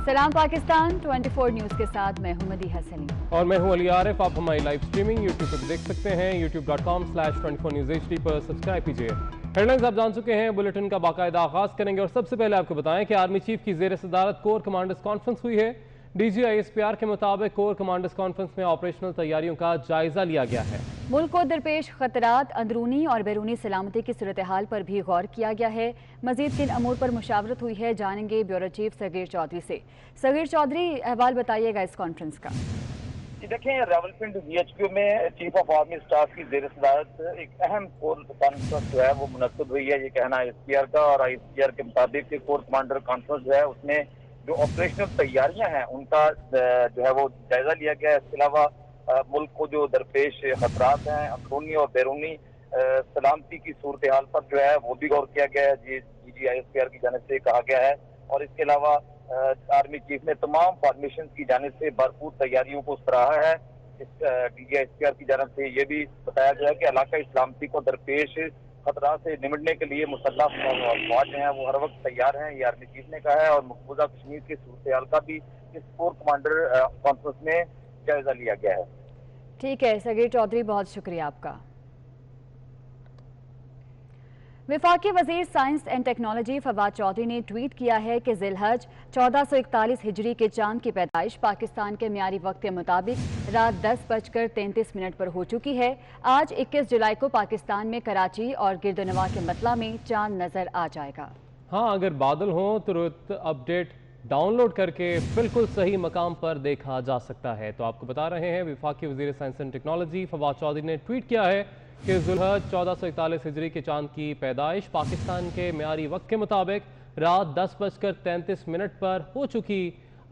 सलाम पाकिस्तान 24 न्यूज के साथ मैं हूं मदीहा सलीम और मैं हूं अली आरिफ। आप हमारी लाइव स्ट्रीमिंग YouTube पर देख सकते हैं। youtube.com/24newshd पर सब्सक्राइब कीजिए। हेडलाइंस आप जान चुके हैं, बुलेटिन का बाकायदा आगाज करेंगे और सबसे पहले आपको बताएं कि आर्मी चीफ की ज़ेर सदारत कोर कमांडर्स कॉन्फ्रेंस हुई है। DG ISPR के मुताबिक कोर कमांडर्स कॉन्फ्रेंस में ऑपरेशनल तैयारियों का जायजा लिया गया है। मुल्क को दरपेश खतरात, अंदरूनी और बैरूनी सलामती की सूरत हाल पर भी गौर किया गया है। मजीद किन अमूर पर मुशावरत हुई है, जानेंगे ब्यूरो चीफ सगीर चौधरी से। सगीर चौधरी, अहवाल बताइएगा इस कॉन्फ्रेंस का। देखें, रावलपिंडी VHQ में चीफ ऑफ आर्मी स्टाफ की ज़ेर सदारत एक अहम कोर कॉन्फ्रेंस जो है वो मुनक्किद हुई है। ये कहना ISPR का, और ISPR के मुताबिक कोर कमांडर कॉन्फ्रेंस जो है उसमें जो ऑपरेशनल तैयारियां हैं उनका जो है वो जायजा लिया गया है। इसके अलावा मुल्क को जो दरपेश खतरात हैं, अंदरूनी और बैरूनी सलामती की सूरत हाल पर जो है वो भी गौर किया गया है। DG ISPR की जानिब से कहा गया है। और इसके अलावा आर्मी चीफ ने तमाम फॉर्मेशन की जानिब से भरपूर तैयारियों को सराहा है। DG ISPR की जानिब से ये भी बताया गया है कि इलाकाई सलामती को दरपेश खतरा से निमटने के लिए मुसल्लह फौज हैं वो हर वक्त तैयार हैं, ये आर्मी चीफ ने कहा है। और मकबूजा कश्मीर की सूरत हाल का भी इस कोर कमांडर कॉन्फ्रेंस में जायजा लिया गया है। ठीक है सगीर चौधरी, बहुत शुक्रिया आपका। वफाकी वजीर science and technology Fawad Chaudhry ने ट्वीट किया है कि ज़िलहज 1441 हिजरी के चांद की पैदाइश पाकिस्तान के मियारी वक्त के मुताबिक रात 10:33 पर हो चुकी है। आज 21 जुलाई को पाकिस्तान में कराची और गिरदोनवा के मतला में चांद नजर आ जाएगा। हाँ, अगर बादल हों तो तुरंत अपडेट डाउनलोड करके बिल्कुल सही मकाम पर देखा जा सकता है। तो आपको बता रहे हैं, वफाकी वजीर science and technology Fawad Chaudhry ने ट्वीट किया है कि ज़ुल्हज 1441 हिजरी के चांद की पैदाइश पाकिस्तान के मियारी वक्त के मुताबिक रात 10:33 पर हो चुकी।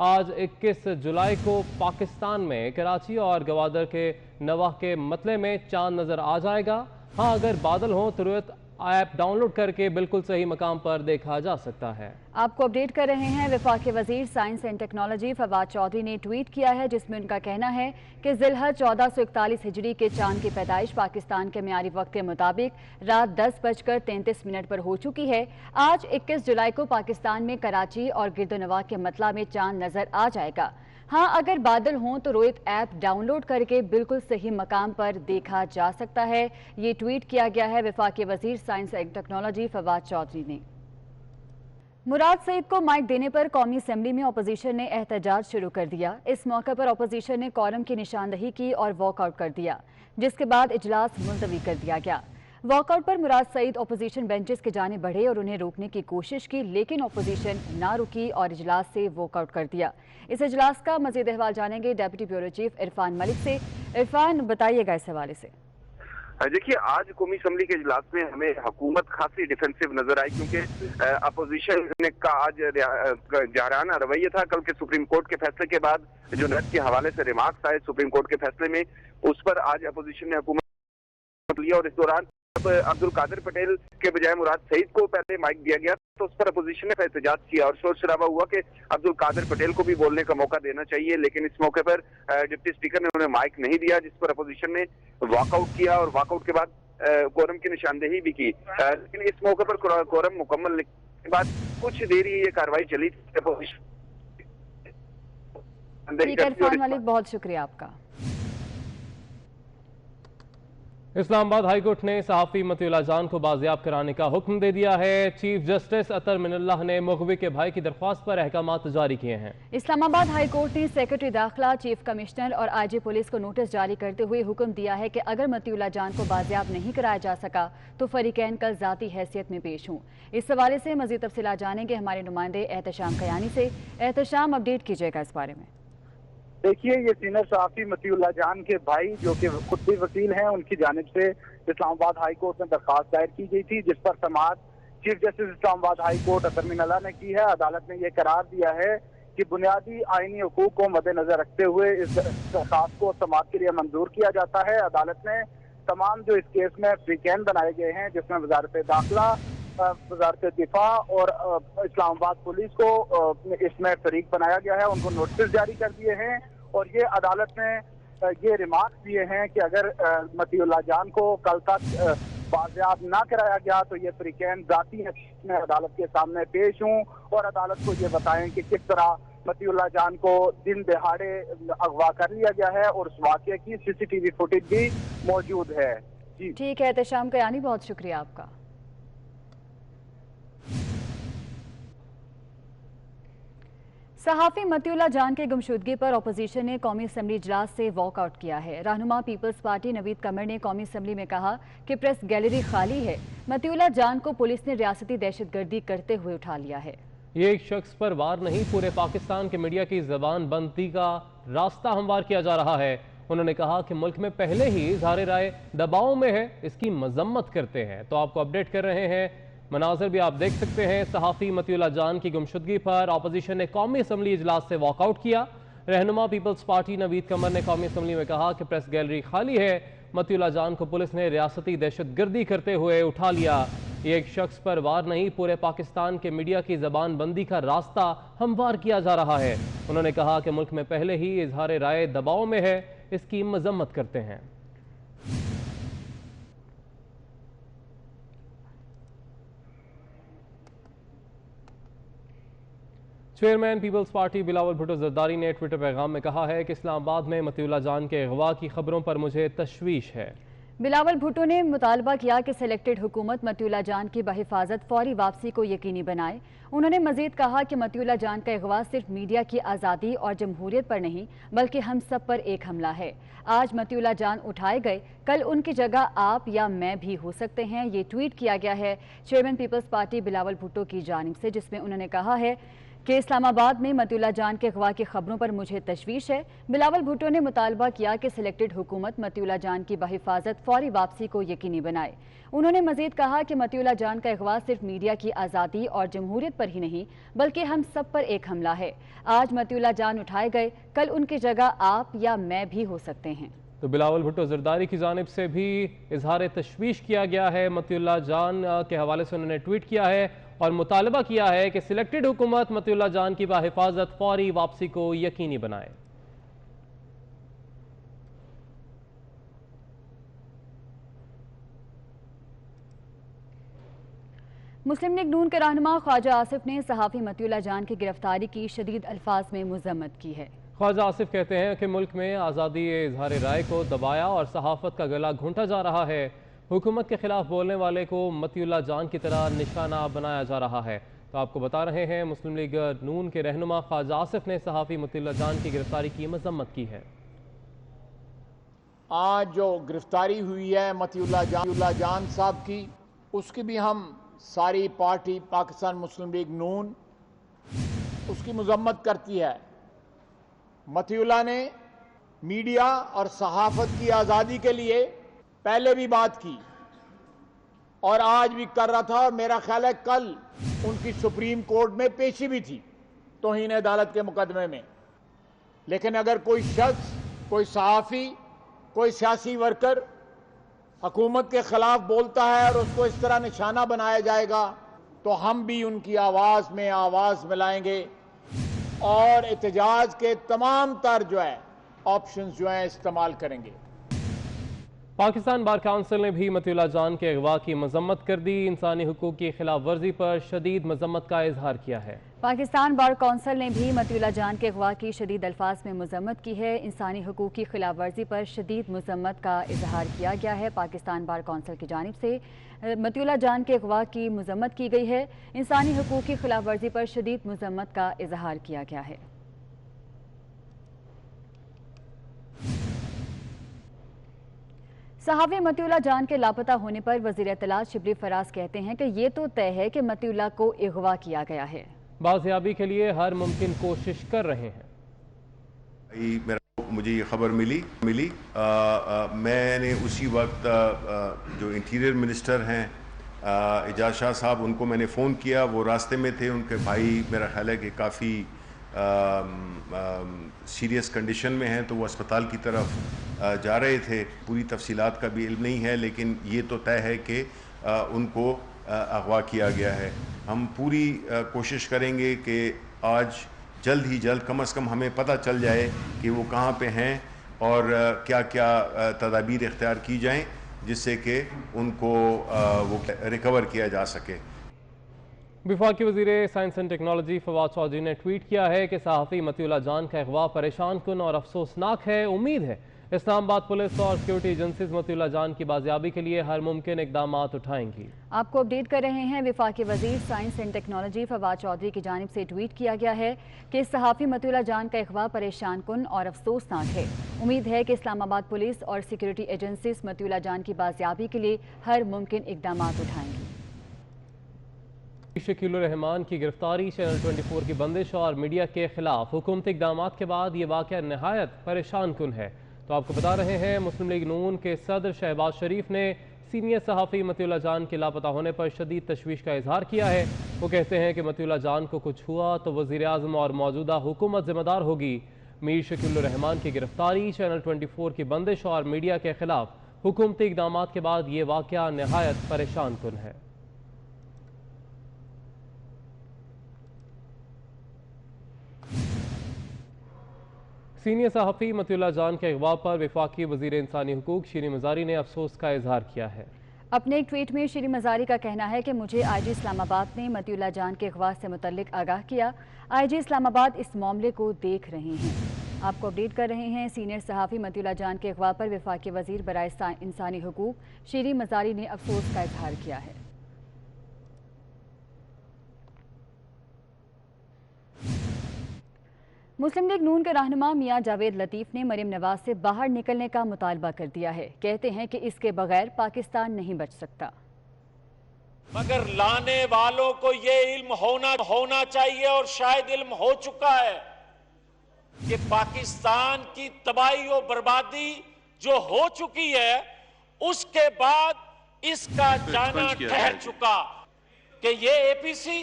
आज 21 जुलाई को पाकिस्तान में कराची और गवादर के नवाह के मतले में चांद नज़र आ जाएगा। हाँ, अगर बादल हों तो तुरंत ऐप डाउनलोड करके बिल्कुल सही मकाम पर देखा जा सकता है। आपको अपडेट कर रहे हैं, वफाकी वजीर science and technology Fawad Chaudhry ने ट्वीट किया है जिसमें उनका कहना है कि ज़िलहज 1441 हिजरी के चांद की पैदाइश पाकिस्तान के मियारी वक्त के मुताबिक रात 10:33 पर हो चुकी है। आज 21 जुलाई को पाकिस्तान में कराची और गिरदोनवा के मतला में चांद नजर आ जाएगा। हाँ, अगर बादल हों तो रोहित ऐप डाउनलोड करके बिल्कुल सही मकाम पर देखा जा सकता है। ये ट्वीट किया गया है वफाकी वजीर science and technology Fawad Chaudhry ने। मुराद सईद को माइक देने पर कौमी असेंबली में अपोजिशन ने एहतजाज शुरू कर दिया। इस मौके पर अपोजिशन ने कोरम की निशानदही की और वॉकआउट कर दिया, जिसके बाद इजलास मुलतवी कर दिया गया। वॉकआउट पर मुराद सईद अपोजिशन बेंचेस के जाने बढ़े और उन्हें रोकने की कोशिश की, लेकिन अपोजिशन ना रुकी और इजलास से वॉकआउट कर दिया। इस इजलास का मजीद अहवाल जानेंगे deputy bureau chief Irfan Malik से। इरफान, बताइएगा इस हवाले से। देखिए, आज कौमी असम्बली के इजलास में हमें हुकूमत खासी डिफेंसिव नजर आई, क्योंकि अपोजिशन ने का आज जाराना रवैया था। कल के सुप्रीम कोर्ट के फैसले के बाद जो नेट के हवाले से रिमार्क्स आए सुप्रीम कोर्ट के फैसले में, उस पर आज अपोजिशन ने हुकूमत लिया। और इस दौरान अब्दुल कादिर पटेल के बजाय मुराद सईद को पहले माइक दिया गया, तो उस पर अपोजिशन ने एहतजाज किया और शोर शराबा हुआ कि अब्दुल कादिर पटेल को भी बोलने का मौका देना चाहिए। लेकिन इस मौके पर डिप्टी स्पीकर ने उन्हें माइक नहीं दिया, जिस पर अपोजिशन ने वॉकआउट किया और वॉकआउट के बाद कोरम की निशानदेही भी की। लेकिन इस मौके पर कोरम मुकम्मल के बाद कुछ देर ही ये कार्रवाई चली। इरफान मलिक, बहुत शुक्रिया आपका। इस्लामाबाद हाईकोर्ट ने सहाफ़ी मतीउल्लाह जान को बाजियाब कराने का हुक्म दे दिया है। चीफ जस्टिस अतर मिनल्लाह ने मुग़व्वी के भाई की दरख्वास्त पर अहकामात जारी किए हैं। इस्लामाबाद हाईकोर्ट ने सेक्रेटरी दाखिला, चीफ कमिश्नर और IG पुलिस को नोटिस जारी करते हुए हुक्म दिया है कि अगर मतीउल्लाह जान को बाजियाब नहीं कराया जा सका तो फरीकैन कल ज़ाती हैसियत में पेश हों। इस हवाले से मज़ीद तफसीलात जानेंगे हमारे नुमाइंदे एहतशाम कयानी से। एहतशाम, अपडेट कीजिएगा इस बारे में। देखिए, ये सीनियर सहाफ़ी मतीउल्लाह जान के भाई जो कि खुद भी वकील हैं, उनकी जानिब से इस्लामाबाद हाई कोर्ट में दरख्वास्त दायर की गई थी, जिस पर समाअत chief justice Islamabad high court Athar Minallah ने की है। अदालत ने यह करार दिया है कि बुनियादी आईनी हुकूक को मद्देनजर रखते हुए इस दरख्वास्त को समाअत के लिए मंजूर किया जाता है। अदालत ने तमाम जो इस केस में फ्रीकैन बनाए गए हैं, जिसमें वजारत दाखिला, वजारत दिफा और इस्लामाबाद पुलिस को इसमें फरीक बनाया गया है, उनको नोटिस जारी कर दिए हैं। और ये अदालत ने ये रिमार्क्स दिए हैं कि अगर मतीउल्लाह जान को कल तक बाजियाब ना कराया गया तो ये फ्रीकैन जाती में अदालत के सामने पेश हों और अदालत को ये बताएं कि किस तरह मती उल्लाह जान को दिन दहाड़े अगवा कर लिया गया है और उस वाक़े की CCTV फुटेज भी मौजूद है। जी ठीक है एहतशाम कयानी, बहुत शुक्रिया आपका। सहाफ़ी मतीउल्लाह जान के गुमशुदगी पर अपोजिशन ने कौमी असम्बली इजलास से वॉकआउट किया है। रहनुमा पीपल्स पार्टी नवीद कमर ने कौमी असम्बली में कहा कि प्रेस गैलरी खाली है। मतीउल्लाह जान को पुलिस ने रियासती दहशतगर्दी करते हुए उठा लिया है। ये एक शख्स पर वार नहीं, पूरे पाकिस्तान के मीडिया की जबान बंदी का रास्ता हमवार किया जा रहा है। उन्होंने कहा कि मुल्क में पहले ही इज़हार राय दबाव में है, इसकी मजम्मत करते हैं। तो आपको अपडेट कर रहे हैं, मनाजर भी आप देख सकते हैं। सहाफ़ी मतीउल्लाह जान की गुमशुदगी पर अपोजिशन ने कौमी असम्बली इजलास से वॉकआउट किया। रहनुमा पीपल्स पार्टी नवीद कमर ने कौमी असम्बली में कहा कि प्रेस गैलरी खाली है। मतीउल्लाह जान को पुलिस ने रियासती दहशतगर्दी करते हुए उठा लिया। ये एक शख्स पर वार नहीं, पूरे पाकिस्तान के मीडिया की जबान बंदी का रास्ता हमवार किया जा रहा है। उन्होंने कहा कि मुल्क में पहले ही इजहार राय दबाव में है, इसकी मजम्मत करते हैं। Chairman Peoples Party Bilawal Bhutto Zardari ने ट्विटर पैगाम में कहा है कि इस्लामाबाद में मतीउल्लाह जान के अगवा की खबरों पर मुझे तशवीश है। बिलावल भुट्टो ने मुतालबा किया कि सिलेक्टेड हुकूमत मतीउल्लाह जान की बहिफाजत फौरी वापसी को यकीनी बनाए। उन्होंने मजीद कहा कि मतीउल्लाह जान का अगवा सिर्फ मीडिया की आज़ादी और जमहूरियत पर नहीं बल्कि हम सब पर एक हमला है। आज मतीउल्लाह जान उठाए गए, कल उनकी जगह आप या मैं भी हो सकते हैं। ये ट्वीट किया गया है chairman Peoples Party Bilawal Bhutto की जानिब से, जिसमें उन्होंने कहा है कि इस्लामाबाद में मतीउल्लाह जान के अगवा की खबरों पर मुझे तशवीश है। बिलावल भुट्टो ने मुतालबा किया कि सिलेक्टेड हुकूमत मतीउल्लाह जान की बहिफाजत फौरी वापसी को यकीनी बनाए। उन्होंने मजीद कहा कि मतीउल्लाह जान का अगवा सिर्फ मीडिया की आज़ादी और जमहूरियत पर ही नहीं बल्कि हम सब पर एक हमला है। आज मतीउल्लाह जान उठाए गए, कल उनकी जगह आप या मैं भी हो सकते हैं। तो बिलावल भुट्टो जरदारी की जानिब से भी इजहार तशवीश किया गया है। मतीउल्लाह जान के हवाले से उन्होंने ट्वीट किया है और मुतालबा किया है कि सिलेक्टेड हुकूमत मतीउल्लाह जान की बाहिफाजत फौरी वापसी को यकीनी बनाए। मुस्लिम लीग नून के रहनुमा ख्वाजा आसिफ ने सहाफ़ी मतीउल्लाह जान की गिरफ्तारी की शदीद अल्फाज में मजम्मत की है। ख्वाजा आसिफ कहते हैं कि मुल्क में आज़ादी इजहार राय को दबाया और सहाफ़त का गला घूंटा जा रहा है। हुकूमत के खिलाफ बोलने वाले को मतीउल्लाह जान की तरह निशाना बनाया जा रहा है। तो आपको बता रहे हैं, मुस्लिम लीग नून के रहनुमा ख्वाजा आसिफ ने सहाफ़ी मतीउल्लाह जान की गिरफ्तारी की मजम्मत की है। आज जो गिरफ्तारी हुई है मतीउल्लाह जान साहब की, उसकी भी हम सारी पार्टी पाकिस्तान मुस्लिम लीग नून उसकी मजम्मत करती है। मतीउल्लाह ने मीडिया और सहाफ़त की आज़ादी के लिए पहले भी बात की और आज भी कर रहा था, और मेरा ख्याल है कल उनकी सुप्रीम कोर्ट में पेशी भी थी तौहीन अदालत के मुकदमे में। लेकिन अगर कोई शख्स, कोई सहाफ़ी, कोई सियासी वर्कर हुकूमत के खिलाफ बोलता है और उसको इस तरह निशाना बनाया जाएगा तो हम भी उनकी आवाज़ में आवाज़ मिलाएंगे और एहतजाज के तमाम तर जो है ऑप्शंस जो हैं इस्तेमाल करेंगे। पाकिस्तान बार काउंसिल ने भी मतीउल्लाह जान के अगवा की मजम्मत कर दी। इंसानी हुकूक की खिलाफ वर्जी पर शदीद मजम्मत का इजहार किया है। पाकिस्तान बार काउंसिल ने भी मतीउल्लाह जान के अगवा की शदीद अल्फाज में मजम्मत की है। इंसानी हुकूक की खिलाफ वर्जी पर शदीद मजम्मत का इजहार किया गया है। पाकिस्तान बार काउंसिल की जानिब से मतीउल्लाह जान के अगवा की मजम्मत की गई है। इंसानी हुकूक की खिलाफ वर्जी पर शदीद मजम्मत का इजहार किया गया है। सहाफ़ी मतीउल्लाह जान के लापता होने पर वज़ीर इत्तलात शिबली फराज कहते हैं कि ये तो तय है कि मतीउल्लाह को अगवा किया गया है। बाज़ियाबी के लिए हर मुमकिन कोशिश कर रहे हैं। मुझे ये खबर मिली मैंने उसी वक्त जो इंटीरियर मिनिस्टर हैं एजाज शाह साहब, उनको मैंने फ़ोन किया। वो रास्ते में थे, उनके भाई मेरा ख्याल है कि काफ़ी सीरियस कंडीशन में हैं, तो वो अस्पताल की तरफ जा रहे थे। पूरी तफसीलात का भी इल्म नहीं है, लेकिन ये तो तय है कि उनको अगवा किया गया है। हम पूरी कोशिश करेंगे कि आज जल्द ही जल्द कम से कम हमें पता चल जाए कि वो कहाँ पे हैं और क्या क्या तदाबीर इख्तियार की जाएं जिससे कि उनको वो रिकवर किया जा सके। वफाकी वज़ीर science and technology Fawad Chaudhry ने ट्वीट किया है कि सहाफ़ी मतीउल्लाह जान का अगवा परेशान कुन और अफसोसनाक है। उम्मीद है इस्लामाबाद पुलिस और सिक्योरिटी एजेंसीज मतीउल्लाह जान की बाजियाबी के लिए हर मुमकिन इकदाम उठाएंगी। आपको अपडेट कर रहे हैं। वफाकी वज़ीर science and technology Fawad Chaudhry की जानिब से ट्वीट किया गया है कि सहाफ़ी मतीउल्लाह जान का अगवा परेशान कुन और अफसोसनाक है। उम्मीद है कि इस्लामाबाद पुलिस और सिक्योरिटी एजेंसीज मतीउल्लाह जान की बाजियाबी के लिए हर मुमकिन इकदाम उठाएंगी। शकील रहमान की गिरफ्तारी, चैनल 24 की बंदिश और मीडिया के खिलाफ हुकूमती इक़दामात के बाद ये वाक़या नहायत परेशान कुन है। तो आपको बता रहे हैं मुस्लिम लीग नून के सदर शहबाज शरीफ ने सीनियर सहाफ़ी मतीउल्लाह जान के लापता होने पर शदीद तशवीश का इजहार किया है। वो कहते हैं कि मतीउल्लाह जान को कुछ हुआ तो वज़ीर आज़म और मौजूदा हुकूमत ज़िम्मेदार होगी। मीर शकील रहमान की गिरफ्तारी, चैनल 24 की बंदिश और मीडिया के खिलाफ हुकूमती इक़दामात के बाद ये वाक़या नहायत परेशान कुन है। सीनियर सहाफ़ी मतीउल्लाह जान के अगवा पर वफाकी वज़ीर इंसानी हुकूक शीरी मज़ारी ने अफसोस का इजहार किया है। अपने एक ट्वीट में शीरी मज़ारी का कहना है कि मुझे IG इस्लामाबाद ने मतीउल्लाह जान के अगवा से मुतल्लिक आगाह किया। IG इस्लामाबाद इस मामले को देख रहे हैं। आपको अपडेट कर रहे हैं। सीनियर सहाफ़ी मतीउल्लाह जान के अगवा पर वफाकी वज़ीर बराए इंसानी हुकूक शीरी मज़ारी ने अफसोस का इजहार किया है। मुस्लिम लीग नून के रहनुमा मियां जावेद लतीफ़ ने मरीम नवाज से बाहर निकलने का मुतालबा कर दिया है। कहते हैं कि इसके बगैर पाकिस्तान नहीं बच सकता। मगर लाने वालों को ये इल्म होना चाहिए और शायद इल्म हो चुका है कि पाकिस्तान की तबाही और बर्बादी जो हो चुकी है उसके बाद इसका जाना ठहर चुका कि ये एपीसी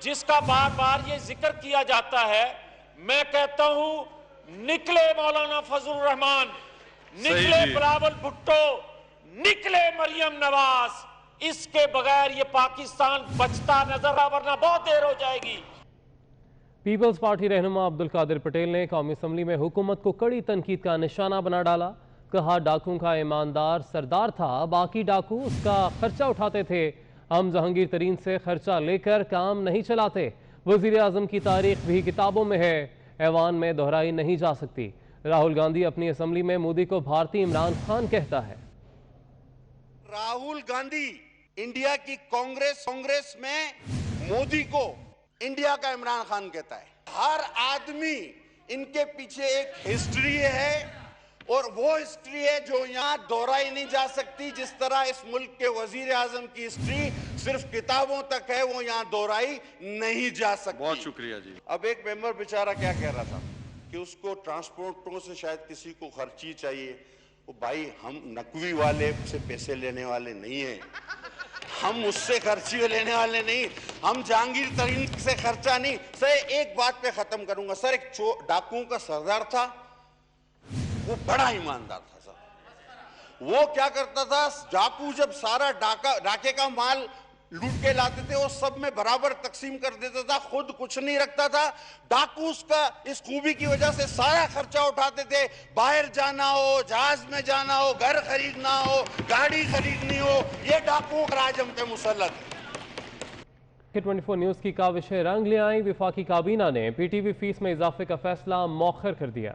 जिसका बार बार ये जिक्र किया जाता है, मैं कहता हूं निकले मौलाना फजलुर रहमान, निकले बिलावल भुट्टो, निकले मरियम नवाज, इसके बगैर ये पाकिस्तान बचता नजर आ, वरना बहुत देर हो जाएगी। पीपल्स पार्टी रहनुमा अब्दुल कादिर पटेल ने कौमी असम्बली में हुकूमत को कड़ी तनकीद का निशाना बना डाला। कहा डाकू का ईमानदार सरदार था, बाकी डाकू उसका खर्चा उठाते थे। हम जहांगीर तरीन से खर्चा लेकर काम नहीं चलाते। वजीर आजम की तारीख भी किताबों में है, ऐवान में दोहराई नहीं जा सकती। राहुल गांधी अपनी असम्बली में मोदी को भारतीय इमरान खान कहता है। राहुल गांधी इंडिया की कांग्रेस में मोदी को इंडिया का इमरान खान कहता है। हर आदमी इनके पीछे एक हिस्ट्री है और वो हिस्ट्री है जो यहाँ दोहराई नहीं जा सकती। जिस तरह इस मुल्क के वजीर आजम की हिस्ट्री सिर्फ किताबों तक है, वो यहाँ दोहराई नहीं जा सकती। बहुत शुक्रिया जी। अब एक मेंबर बेचारा क्या कह रहा था कि उसको ट्रांसपोर्टरों से शायद किसी को खर्ची चाहिए। वो भाई, हम नकवी वाले से पैसे लेने वाले नहीं हैं, हम उससे खर्ची लेने वाले नहीं, हम जहांगीर तरीन से खर्चा नहीं। सर एक बात पे खत्म करूंगा। सर एक डाकुओं का सरदार था, वो बड़ा ईमानदार था। सर वो क्या करता था, डाकू जब सारा डाके का माल लूट के लाते थे वो सब में बराबर तकसीम कर देता था, खुद कुछ नहीं रखता था। डाकू उसका इस खूबी की वजह से सारा खर्चा उठाते थे। बाहर जाना हो, जहाज में जाना हो, घर खरीदना हो, गाड़ी खरीदनी हो, ये डाकुओं का राज हम पे मुसल्लत है। 24 न्यूज की काविशें रंग ले आई। वफाकी काबीना ने PTV फीस में इजाफे का फैसला मौखर कर दिया।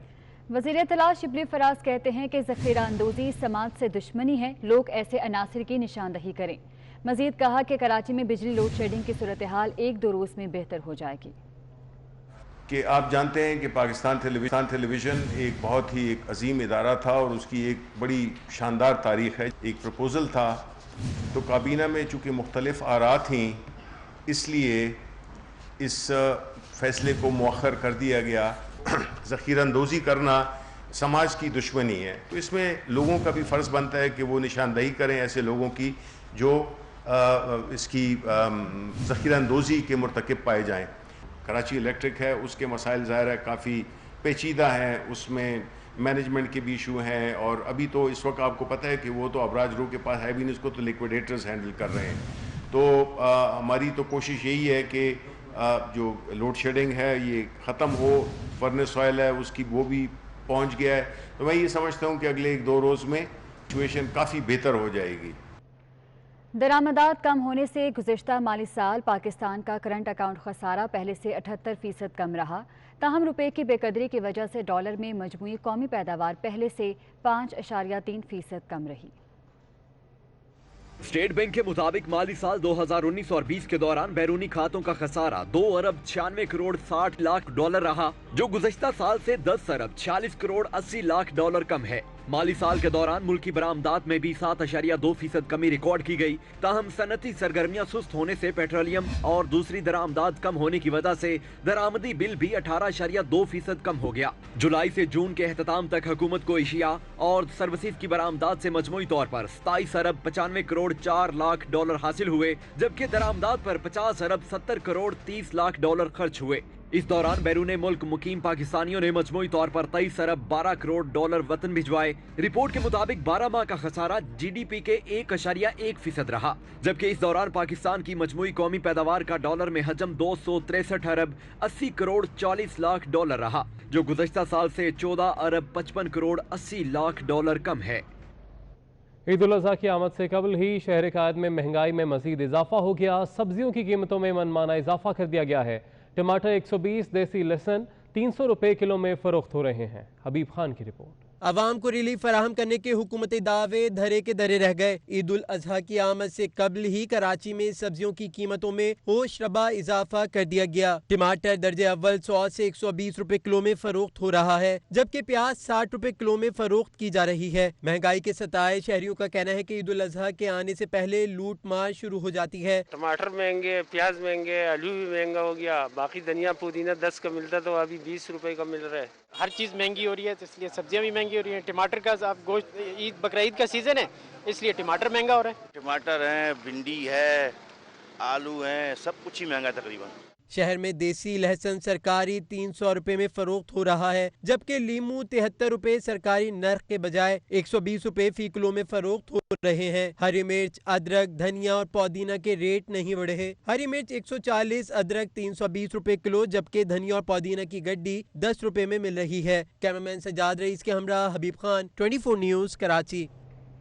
वज़ीर इत्तला शिबली फराज कहते हैं कि ज़ख़ीरा अंदोज़ी समाज से दुश्मनी है, लोग ऐसे अनासिर की निशानदही करें। मजीद कहा कि कराची में बिजली लोड शेडिंग की सूरत हाल 1-2 रोज़ में बेहतर हो जाएगी। कि आप जानते हैं कि पाकिस्तान टेलीविज़न एक बहुत ही एक अजीम इदारा था और उसकी एक बड़ी शानदार तारीख़ है। एक प्रपोज़ल था तो काबीना में चूँकि मुख्तलिफ आरा थी, इसलिए इस फैसले को मौखर कर दिया गया। ज़ख़ीरा अंदोज़ी करना समाज की दुश्मनी है, तो इसमें लोगों का भी फ़र्ज़ बनता है कि वो निशानदही करें ऐसे लोगों की जो इसकी ज़ख़ीरा अंदोज़ी के मुर्तकिब पाए जाएँ। कराची इलेक्ट्रिक है, उसके मसाइल ज़ाहिर है काफ़ी पेचीदा हैं, उसमें मैनेजमेंट के भी इशू हैं और अभी तो इस वक्त आपको पता है कि वो तो अबराज रो के पास है भी नहीं, उसको तो लिक्विडेटर्स हैंडल कर रहे हैं। तो हमारी तो कोशिश यही है कि जो लोड शेडिंग है ये ख़त्म हो। फर्नेस ऑयल है उसकी वो भी पहुंच गया है, तो मैं ये समझता हूं कि अगले 1-2 रोज़ में सिचुएशन काफ़ी बेहतर हो जाएगी। درآمدات کم ہونے سے گزشتہ مالی سال پاکستان کا کرنٹ اکاؤنٹ خسارہ پہلے سے 78% کم رہا، تاہم روپے کی بے قدری کی وجہ سے ڈالر میں مجموعی قومی پیداوار پہلے سے 5.3% کم رہی۔ اسٹیٹ بینک کے مطابق مالی سال 2019 اور 20 کے دوران بیرونی کھاتوں کا خسارہ 2 ارب 96 کروڑ 60 لاکھ ڈالر رہا، جو گزشتہ سال سے 10 ارب 46 کروڑ 80 لاکھ ڈالر کم ہے۔ مالی سال کے دوران ملکی برآمدات میں بھی 7.2% کمی ریکارڈ کی گئی، تاہم صنعتی سرگرمیاں سست ہونے سے پیٹرولیم اور دوسری درآمدات کم ہونے کی وجہ سے درآمدی بل بھی 18.2% کم ہو گیا۔ جولائی سے جون کے اختتام تک حکومت کو اشیاء اور سروسز کی برآمدات سے مجموعی طور پر 27 ارب 95 کروڑ 4 لاکھ ڈالر حاصل ہوئے، جبکہ درآمدات پر 50 ارب 70 کروڑ 30 لاکھ ڈالر خرچ ہوئے۔ اس دوران بیرون ملک مقیم پاکستانیوں نے مجموعی طور پر 23 ارب 12 کروڑ ڈالر وطن بھجوائے۔ رپورٹ کے مطابق 12 ماہ کا خسارہ جی ڈی پی کے 1.1% رہا، جبکہ اس دوران پاکستان کی مجموعی قومی پیداوار کا ڈالر میں حجم 263 ارب 80 کروڑ 40 لاکھ ڈالر رہا، جو گزشتہ سال سے 14 ارب 55 کروڑ 80 لاکھ ڈالر کم ہے۔ عید الاضحیٰ کی آمد سے قبل ہی شہر قائد میں مہنگائی میں مزید اضافہ ہو گیا، سبزیوں کی قیمتوں میں منمانہ اضافہ کر دیا گیا ہے۔ ٹماٹر 120، دیسی لہسن 300 روپے کلو میں فروخت ہو رہے ہیں۔ حبیب خان کی رپورٹ۔ عوام کو ریلیف فراہم کرنے کے حکومتی دعوے دھرے کے دھرے رہ گئے۔ عید الاضحیٰ کی آمد سے قبل ہی کراچی میں سبزیوں کی قیمتوں میں ہوش ربا اضافہ کر دیا گیا۔ ٹماٹر درجہ اول 100 سے 120 روپے کلو میں فروخت ہو رہا ہے، جبکہ پیاز 60 روپے کلو میں فروخت کی جا رہی ہے۔ مہنگائی کے ستائے شہریوں کا کہنا ہے کہ عید الاضحیٰ کے آنے سے پہلے لوٹ مار شروع ہو جاتی ہے۔ ٹماٹر مہنگے، پیاز مہنگے، آلو بھی مہنگا ہو گیا، باقی دھنیا پودینہ 10 کا ملتا تو ابھی 20 روپے کا مل رہا ہے۔ ہر چیز مہنگی ہو رہی ہے، تو اس لیے سبزیاں بھی مہنگی ہو رہی ہیں۔ ٹماٹر کا گوشت، عید بقرعید کا سیزن ہے، اس لیے ٹماٹر مہنگا ہو رہا ہے۔ ٹماٹر ہیں، بھنڈی ہے، آلو ہیں، سب کچھ ہی مہنگا تقریباً۔ شہر میں دیسی لہسن سرکاری 300 روپے میں فروخت ہو رہا ہے، جبکہ لیمو 73 روپے سرکاری نرخ کے بجائے 120 روپے فی کلو میں فروخت ہو رہے ہیں۔ ہری مرچ، ادرک، دھنیا اور پودینہ کے ریٹ نہیں بڑھے۔ ہری مرچ 140، ادرک 320 روپے کلو، جبکہ دھنیا اور پودینہ کی گڈی 10 روپے میں مل رہی ہے۔ کیمرمین سجاد رئیس کے ہمراہ حبیب خان، 24 نیوز، کراچی۔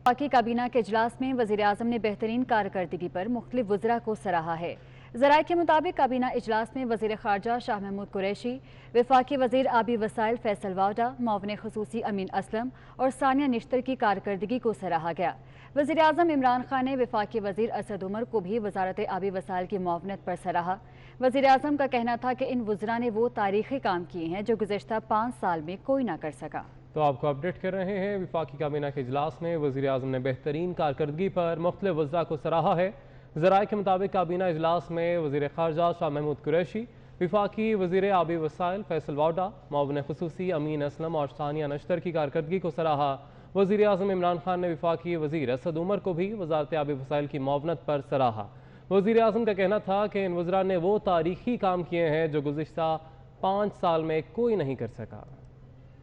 وفاقی کابینہ کے اجلاس میں وزیر اعظم نے بہترین کارکردگی پر مختلف وزراء کو سراہا ہے۔ ذرائع کے مطابق کابینہ اجلاس میں وزیر خارجہ شاہ محمود قریشی، وفاقی وزیر آبی وسائل فیصل واڈا، معاون خصوصی امین اسلم اور ثانیہ نشتر کی کارکردگی کو سراہا گیا۔ وزیر اعظم عمران خان نے وفاقی وزیر اسد عمر کو بھی وزارت آبی وسائل کی معاونت پر سراہا۔ وزیر اعظم کا کہنا تھا کہ ان وزراء نے وہ تاریخی کام کیے ہیں جو گزشتہ 5 سال میں کوئی نہ کر سکا۔ تو آپ کو اپڈیٹ کر رہے ہیں، وفاقی کابینہ کے اجلاس میں وزیر اعظم نے بہترین کارکردگی پر مختلف وزراء کو سراہا ہے۔ ذرائع کے مطابق کابینہ اجلاس میں وزیر خارجہ شاہ محمود قریشی، وفاقی وزیر آبی وسائل فیصل واڈا، معاون خصوصی امین اسلم اور ثانیہ نشتر کی کارکردگی کو سراہا۔ وزیر اعظم عمران خان نے وفاقی وزیر اسد عمر کو بھی وزارت آبی وسائل کی معاونت پر سراہا۔ وزیر اعظم کا کہنا تھا کہ ان وزراء نے وہ تاریخی کام کیے ہیں جو گزشتہ 5 سال میں کوئی نہیں کر سکا۔